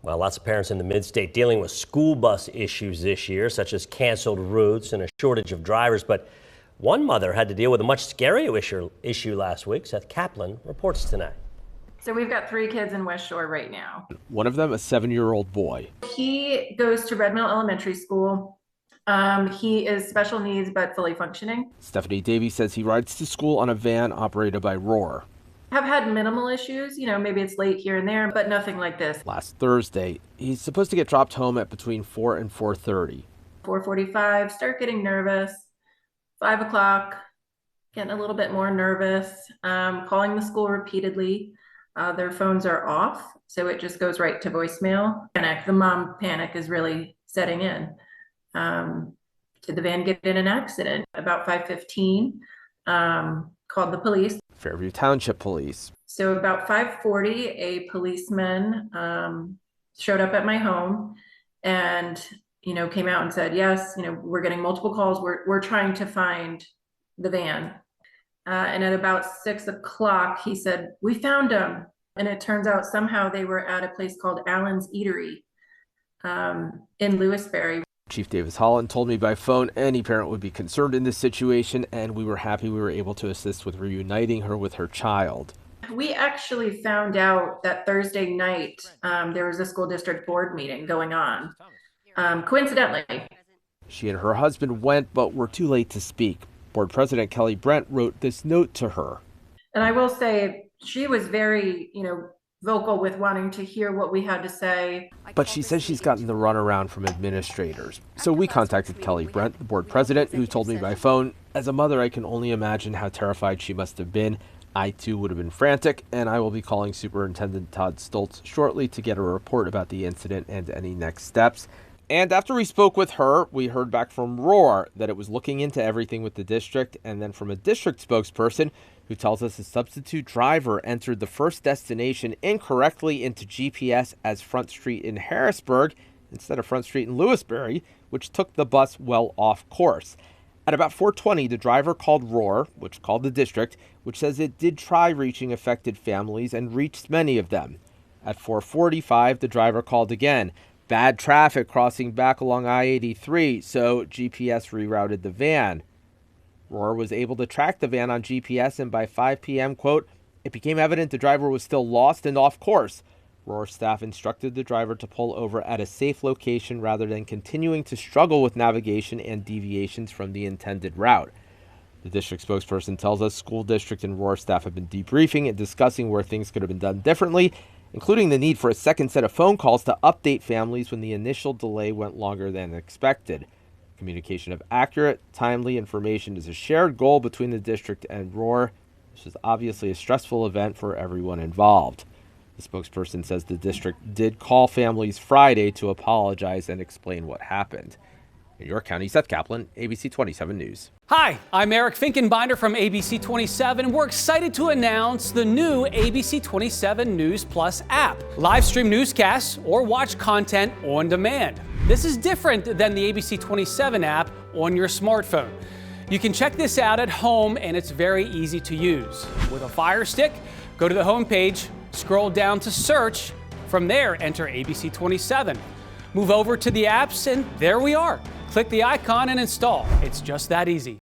Well, lots of parents in the mid-state dealing with school bus issues this year, such as canceled routes and a shortage of drivers. But one mother had to deal with a much scarier issue last week. Seth Kaplan reports tonight. So we've got 3 kids in West Shore right now. One of them, a 7-year-old boy. He goes to Red Mill Elementary School. He is special needs but fully functioning. Stephanie Davies says he rides to school on a van operated by Roar. Have had minimal issues, maybe it's late here and there, but nothing like this. Last Thursday, he's supposed to get dropped home at between 4 and 4:30. 4:45, start getting nervous. 5 o'clock, getting a little bit more nervous. Calling the school repeatedly. Their phones are off, so it just goes right to voicemail. The mom panic is really setting in. Did the van get in an accident? About 5:15, called the police. Fairview Township Police. So about 5:40, a policeman showed up at my home and, came out and said, yes, we're getting multiple calls. We're trying to find the van. And at about 6 o'clock, he said, we found them. And it turns out somehow they were at a place called Allen's Eatery in Lewisberry. Chief Davis Holland told me by phone any parent would be concerned in this situation, and we were happy we were able to assist with reuniting her with her child. We actually found out that Thursday night there was a school district board meeting going on, coincidentally. She and her husband went, but were too late to speak. Board President Kelly Brent wrote this note to her. And I will say she was very, vocal with wanting to hear what we had to say. But she says she's gotten the runaround from administrators. So we contacted Kelly Brent, the board president, who told me by phone, as a mother, I can only imagine how terrified she must have been. I too would have been frantic, and I will be calling Superintendent Todd Stoltz shortly to get a report about the incident and any next steps. And after we spoke with her, we heard back from Roar that it was looking into everything with the district, and then from a district spokesperson who tells us a substitute driver entered the first destination incorrectly into GPS as Front Street in Harrisburg instead of Front Street in Lewisberry, which took the bus well off course. At about 4:20, the driver called Roar, which called the district, which says it did try reaching affected families and reached many of them. At 4:45, the driver called again. Bad traffic crossing back along I-83, so GPS rerouted the van. Roar was able to track the van on GPS, and by 5 p.m., quote, it became evident the driver was still lost and off course. Roar staff instructed the driver to pull over at a safe location rather than continuing to struggle with navigation and deviations from the intended route. The district spokesperson tells us school district and Roar staff have been debriefing and discussing where things could have been done differently, including the need for a second set of phone calls to update families when the initial delay went longer than expected. Communication of accurate, timely information is a shared goal between the district and Roar. This is obviously a stressful event for everyone involved. The spokesperson says the district did call families Friday to apologize and explain what happened. In York County, Seth Kaplan, ABC 27 News. Hi, I'm Eric Finkenbinder from ABC 27. We're excited to announce the new ABC 27 News Plus app. Live stream newscasts or watch content on demand. This is different than the ABC 27 app on your smartphone. You can check this out at home, and it's very easy to use. With a Fire Stick, go to the homepage, scroll down to search. From there, enter ABC 27. Move over to the apps, and there we are. Click the icon and install. It's just that easy.